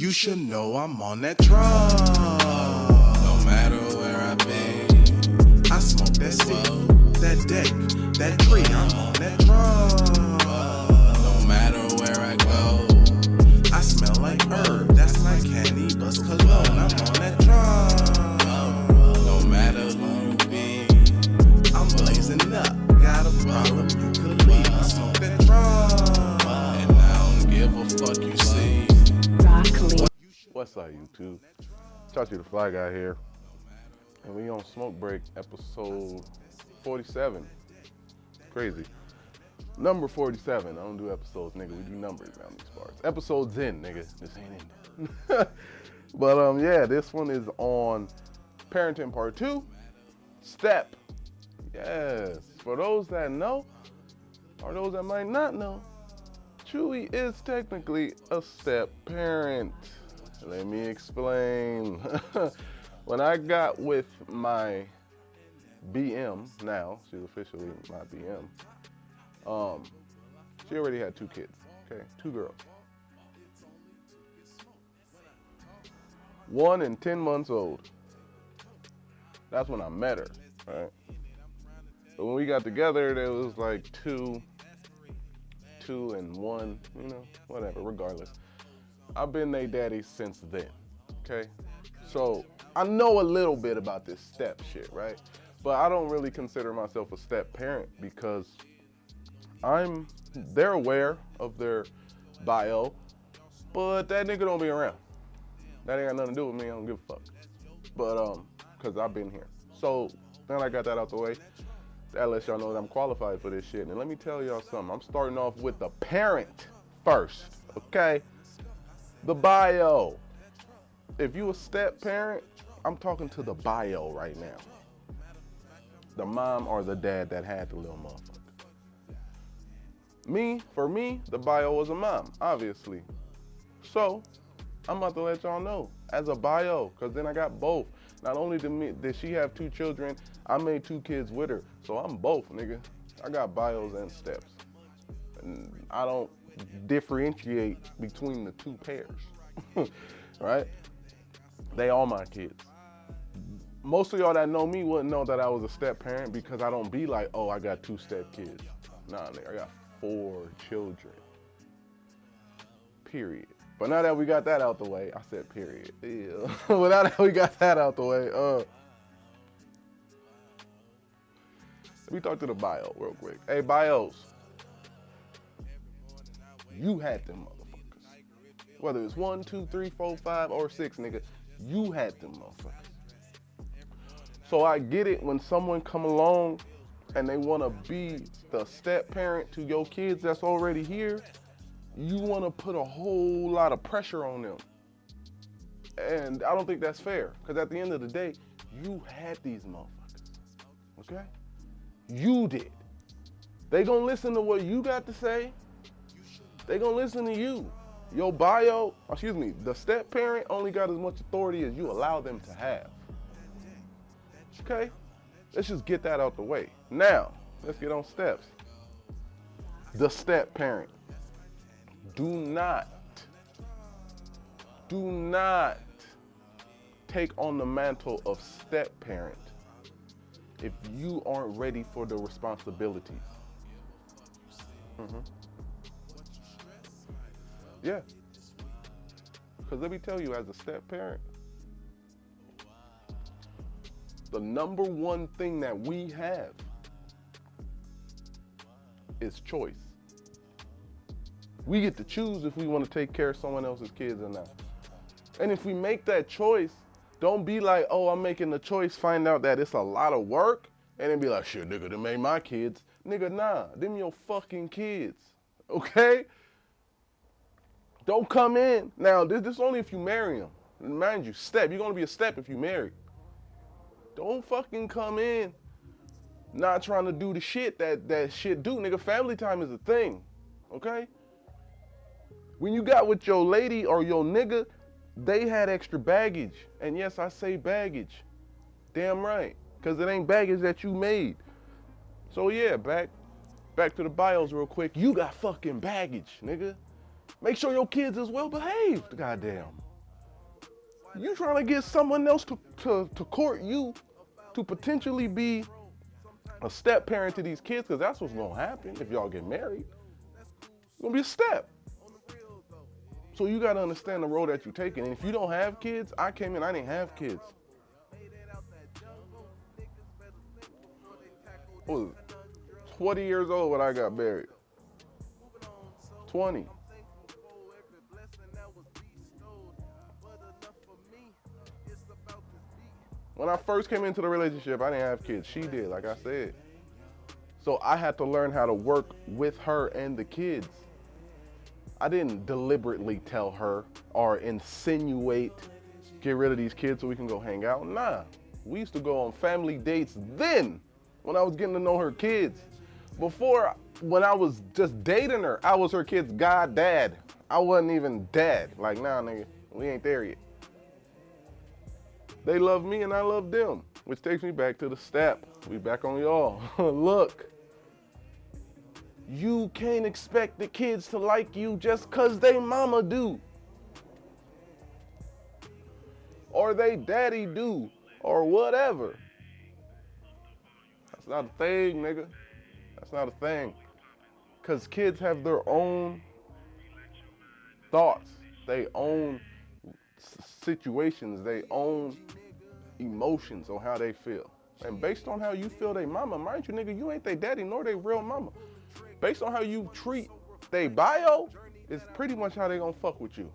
You should know I'm on that drum. No matter where I be, I smoke that stick, that deck, that tree. I'm on that drum. No matter where I go, I smell like herb. That's like candy, bust cologne. I'm on that drum. No matter who you be, I'm blazing up. Got a problem, you could leave. I smoke that drum, and I don't give a fuck you see. What's up, YouTube? Pt.2 the Fly Guy here, and we on Smoke Break episode 47. Crazy. Number 47. I don't do episodes, nigga. We do numbers around these parts. Episodes in, nigga. This ain't in. But yeah, this one is on Parenting Part 2. Step. Yes. For those that know, or those that might not know, Chewy is technically a step parent. Let me explain. When I got with my BM, now she's officially my BM, she already had 2 kids, okay? 2 girls. 1 and 10 months old. That's when I met her, right? But when we got together, there was like 2 and 1, you know, whatever, regardless. I've been their daddy since then, okay? So I know a little bit about this step shit, right? But I don't really consider myself a step parent because they're aware of their bio, but that nigga don't be around. That ain't got nothing to do with me, I don't give a fuck. But, cause I've been here. So now I got that out the way. That lets y'all know that I'm qualified for this shit. And let me tell y'all something. I'm starting off with the parent first, okay? The bio. If you a step parent, I'm talking to the bio right now. The mom or the dad that had the little motherfucker. For me, the bio was a mom, obviously. So, I'm about to let y'all know, as a bio, because then I got both. Not only did she have 2 children, I made 2 kids with her. So I'm both, nigga. I got bios and steps. And I don't differentiate between the 2 pairs, right? They all my kids. Most of y'all that know me wouldn't know that I was a step parent because I don't be like, oh, I got 2 step kids. Nah, nigga, I got 4 children, period. But now that we got that out the way, I said period. Yeah. But now that we got that out the way, let me talk to the bio real quick. Hey, bios. You had them motherfuckers. Whether it's 1, 2, 3, 4, 5, or 6, nigga, you had them motherfuckers. So I get it when someone come along and they want to be the step parent to your kids that's already here. You want to put a whole lot of pressure on them. And I don't think that's fair. Because at the end of the day, you had these motherfuckers. Okay? You did. They gonna listen to what you got to say. They gonna listen to you. Your bio, the step parent only got as much authority as you allow them to have. Okay? Let's just get that out the way. Now, let's get on steps. The step parent. Do not take on the mantle of step parent if you aren't ready for the responsibilities. Yeah. Because let me tell you, as a step parent, the number one thing that we have is choice. We get to choose if we want to take care of someone else's kids or not. And if we make that choice, don't be like, oh, I'm making the choice, find out that it's a lot of work, and then be like, shit, nigga, them ain't my kids. Nigga, nah, them your fucking kids, okay? Don't come in. Now, this is only if you marry them. Mind you, step, you're gonna be a step if you marry. Don't fucking come in not trying to do the shit that shit do. Nigga, family time is a thing, okay? When you got with your lady or your nigga, they had extra baggage. And yes, I say baggage. Damn right. Because it ain't baggage that you made. So yeah, back to the bios real quick. You got fucking baggage, nigga. Make sure your kids is well behaved, goddamn. You trying to get someone else to court you to potentially be a step parent to these kids, because that's what's gonna happen if y'all get married. It's gonna be a step. So you gotta understand the road that you're taking. And if you don't have kids, I came in, I didn't have kids. I was 20 years old when I got married. 20. When I first came into the relationship, I didn't have kids. She did, like I said. So I had to learn how to work with her and the kids. I didn't deliberately tell her or insinuate, get rid of these kids so we can go hang out. Nah, we used to go on family dates then when I was getting to know her kids. Before, when I was just dating her, I was her kid's dad. I wasn't even dad. Like, nah, nigga, we ain't there yet. They love me and I love them, which takes me back to the step. We back on y'all. Look, you can't expect the kids to like you just cause they mama do. Or they daddy do, or whatever. That's not a thing, nigga. That's not a thing. Cause kids have their own thoughts, they own situations, they own emotions on how they feel. And based on how you feel they mama, mind you, nigga, you ain't they daddy nor they real mama. Based on how you treat they bio, is pretty much how they gonna fuck with you.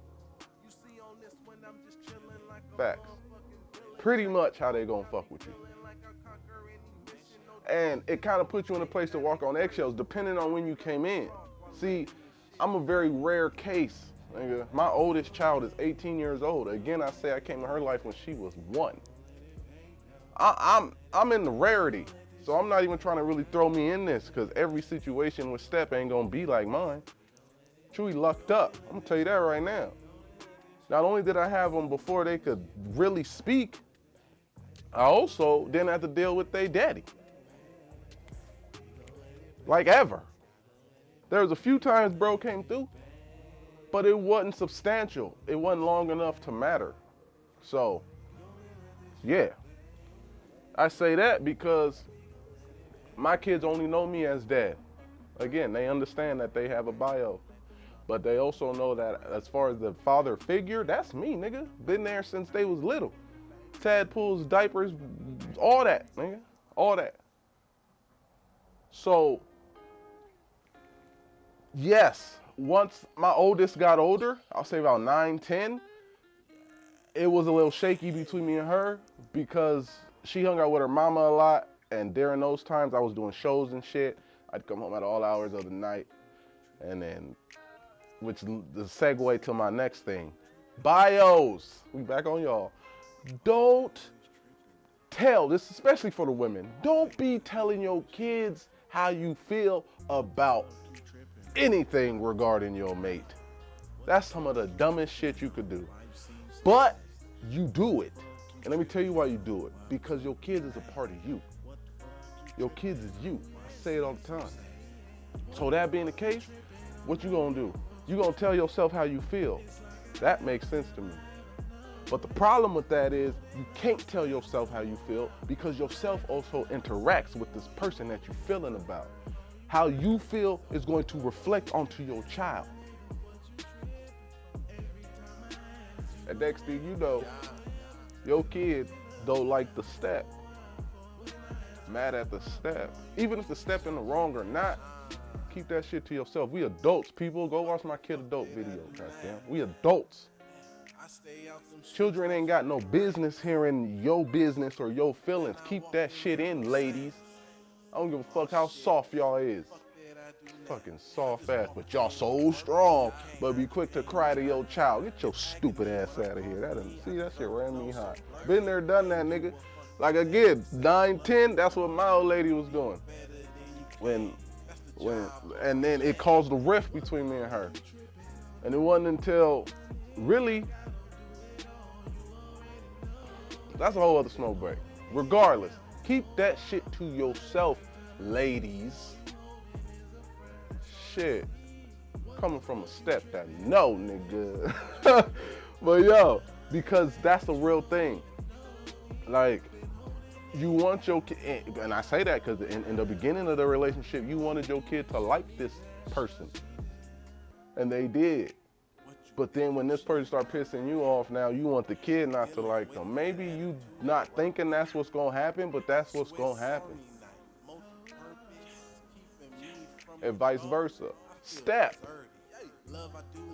Facts. Pretty much how they gonna fuck with you. And it kind of puts you in a place to walk on eggshells depending on when you came in. See, I'm a very rare case. Nigga. My oldest child is 18 years old. Again, I say I came in her life when she was 1. I'm in the rarity, so I'm not even trying to really throw me in this, because every situation with Step ain't gonna be like mine. Chewy lucked up. I'm gonna tell you that right now. Not only did I have them before they could really speak, I also didn't have to deal with their daddy. Like ever. There was a few times bro came through, but it wasn't substantial. It wasn't long enough to matter. So, yeah. I say that because my kids only know me as dad. Again, they understand that they have a bio, but they also know that as far as the father figure, that's me, nigga. Been there since they was little. Tadpoles, diapers, all that, nigga, all that. So, yes, once my oldest got older, I'll say about 9, 10, it was a little shaky between me and her because she hung out with her mama a lot, and during those times I was doing shows and shit. I'd come home at all hours of the night, and then, which the segue to my next thing, bios. We back on y'all. Don't tell, this especially for the women, don't be telling your kids how you feel about anything regarding your mate. That's some of the dumbest shit you could do. But you do it. And let me tell you why you do it. Because your kids is a part of you. Your kids is you. I say it all the time. So that being the case, what you gonna do? You gonna tell yourself how you feel. That makes sense to me. But the problem with that is you can't tell yourself how you feel because yourself also interacts with this person that you're feeling about. How you feel is going to reflect onto your child. And next thing you know, your kid don't like the step. Mad at the step. Even if the step in the wrong or not, keep that shit to yourself. We adults, people. Go watch my kid adult video, goddamn. We adults. Children ain't got no business hearing your business or your feelings. Keep that shit in, ladies. I don't give a fuck how soft y'all is. Fucking soft ass, but y'all so strong. But be quick to cry to your child. Get your stupid ass out of here. See, that shit ran me hot. Been there, done that, nigga. Like again, 9, 10, that's what my old lady was doing. And then it caused a rift between me and her. And it wasn't until, really, that's a whole other smoke break. Regardless, keep that shit to yourself, ladies. Shit. Coming from a step that no, nigga. But yo, because that's a real thing. Like, you want your kid, and I say that because in the beginning of the relationship, you wanted your kid to like this person, and they did. But then when this person start pissing you off, now you want the kid not to like them. Maybe you not thinking that's what's gonna happen, but that's what's gonna happen. And vice versa. Step.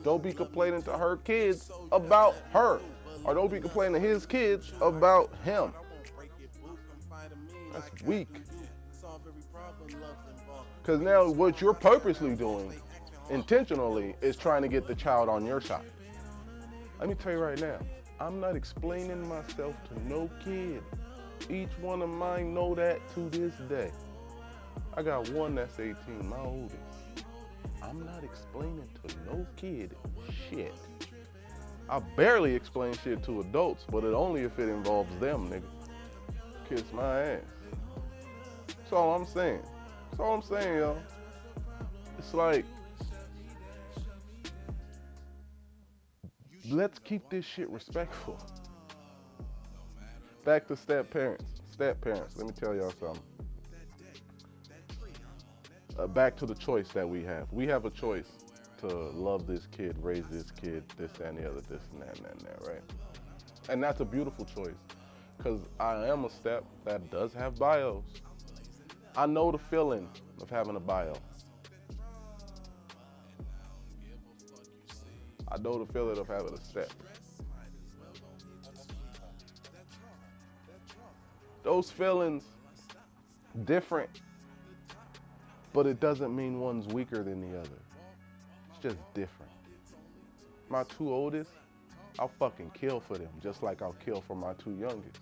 Don't be complaining to her kids about her. Or don't be complaining to his kids about him. That's weak. Because now what you're purposely doing, intentionally, is trying to get the child on your side. Let me tell you right now, I'm not explaining myself to no kid. Each one of mine know that to this day. I got one that's 18, my oldest. I'm not explaining to no kid shit. I barely explain shit to adults, but it only if it involves them, nigga. Kiss my ass. That's all I'm saying. That's all I'm saying, y'all. It's like, let's keep this shit respectful. Back to step parents. Step parents, let me tell y'all something. Back to the choice that we have. We have a choice to love this kid, raise this kid, this and the other, this and that, right? And that's a beautiful choice, because I am a step that does have bios. I know the feeling of having a bio. I know the feeling of having a step. Those feelings, different, but it doesn't mean one's weaker than the other. It's just different. My two oldest, I'll fucking kill for them, just like I'll kill for my two youngest.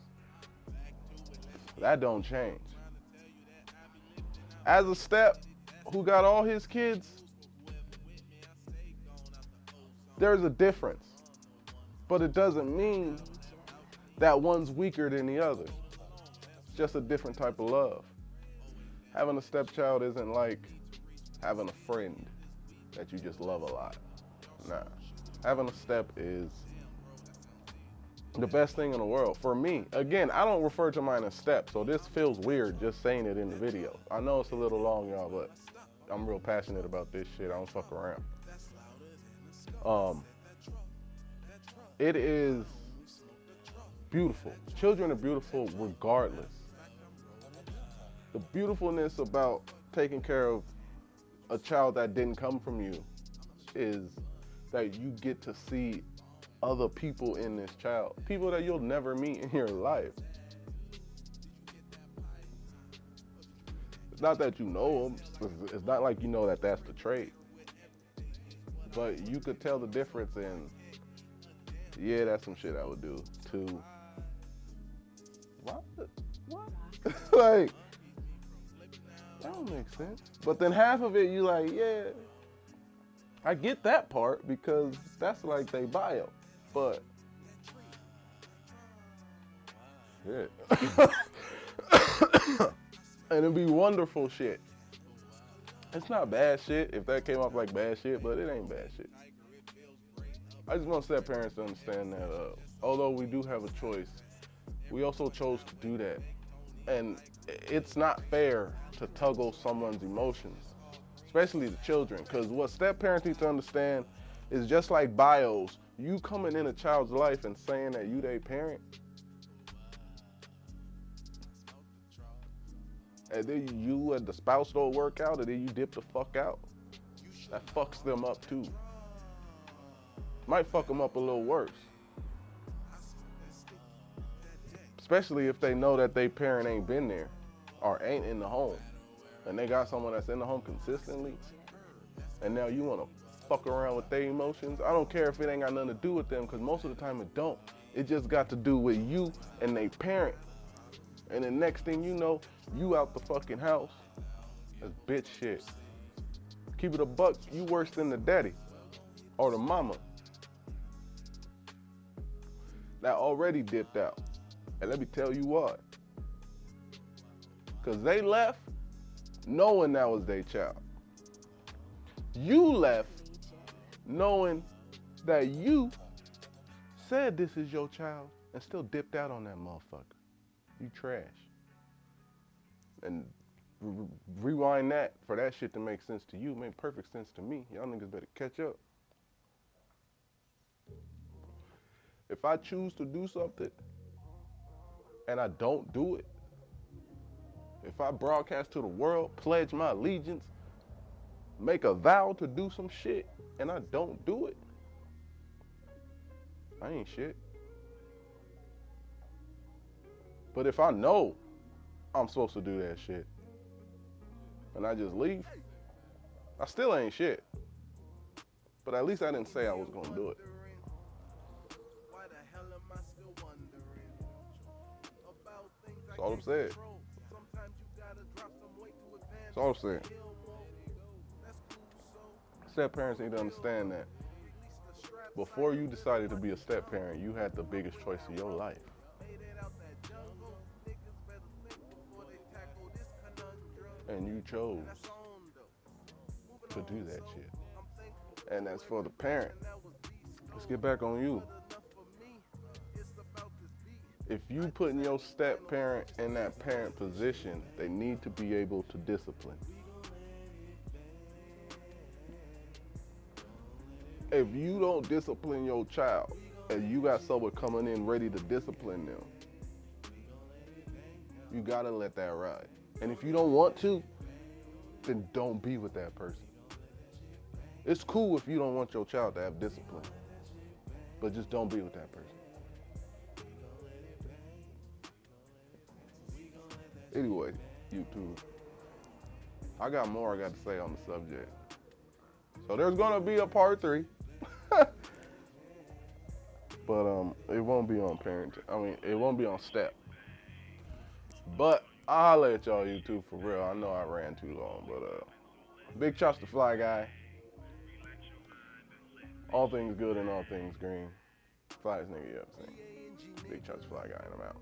That don't change. As a step who got all his kids, there's a difference, but it doesn't mean that one's weaker than the other. It's just a different type of love. Having a stepchild isn't like having a friend that you just love a lot. Nah. Having a step is the best thing in the world. For me, again, I don't refer to mine as step, so this feels weird just saying it in the video. I know it's a little long, y'all, but I'm real passionate about this shit. I don't fuck around. It is beautiful. Children are beautiful regardless. The beautifulness about taking care of a child that didn't come from you is that you get to see other people in this child, people that you'll never meet in your life. It's not that you know them, it's not like you know that that's the trait, but you could tell the difference in, yeah, that's some shit I would do, to, what? Like, that don't make sense. But then half of it, you like, yeah, I get that part because that's like they bio. But, shit. And it'd be wonderful shit. It's not bad shit if that came off like bad shit, but it ain't bad shit. I just want step parents to understand that although we do have a choice, we also chose to do that. And it's not fair to tuggle someone's emotions, especially the children, because what step parents need to understand is just like bios, you coming in a child's life and saying that you their parent, and then you and the spouse don't work out, and then you dip the fuck out, that fucks them up too. Might fuck them up a little worse. Especially if they know that their parent ain't been there or ain't in the home, and they got someone that's in the home consistently, and now you want to fuck around with their emotions. I don't care if it ain't got nothing to do with them, because most of the time it don't. It just got to do with you and their parent. And the next thing you know, you out the fucking house. That's bitch shit. Keep it a buck, you worse than the daddy or the mama that already dipped out. And let me tell you what, because they left knowing that was their child. You left knowing that you said this is your child and still dipped out on that motherfucker, you trash. And rewind that for that shit to make sense to you, make perfect sense to me. Y'all niggas better catch up. If I choose to do something and I don't do it, if I broadcast to the world, pledge my allegiance, make a vow to do some shit, and I don't do it, I ain't shit. But if I know I'm supposed to do that shit and I just leave, I still ain't shit. But at least I didn't say I was gonna do it. That's all I'm saying. That's all I'm saying. Step parents need to understand that before you decided to be a step parent, you had the biggest choice of your life. And you chose to do that shit. And as for the parent, let's get back on you. If you putting your step parent in that parent position, they need to be able to discipline. If you don't discipline your child and you got someone coming in ready to discipline them, you gotta let that ride. And if you don't want to, then don't be with that person. It's cool if you don't want your child to have discipline, but just don't be with that person. Anyway, YouTube, I got more I got to say on the subject. So there's gonna be a part 3. But it won't be on parenting. I mean, it won't be on step. But I'll holler at y'all YouTube for real. I know I ran too long, but big shots to Fly Guy. All things good and all things green. Flyest nigga you ever seen. Big shots to Fly Guy, and I'm out.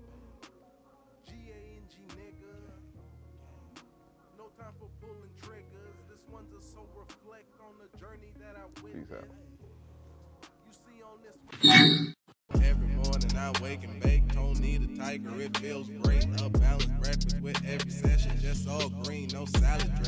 Peace out. Every morning I wake and bake, don't need a tiger, it feels great. A balanced breakfast with every session, just all green, no salad dressing.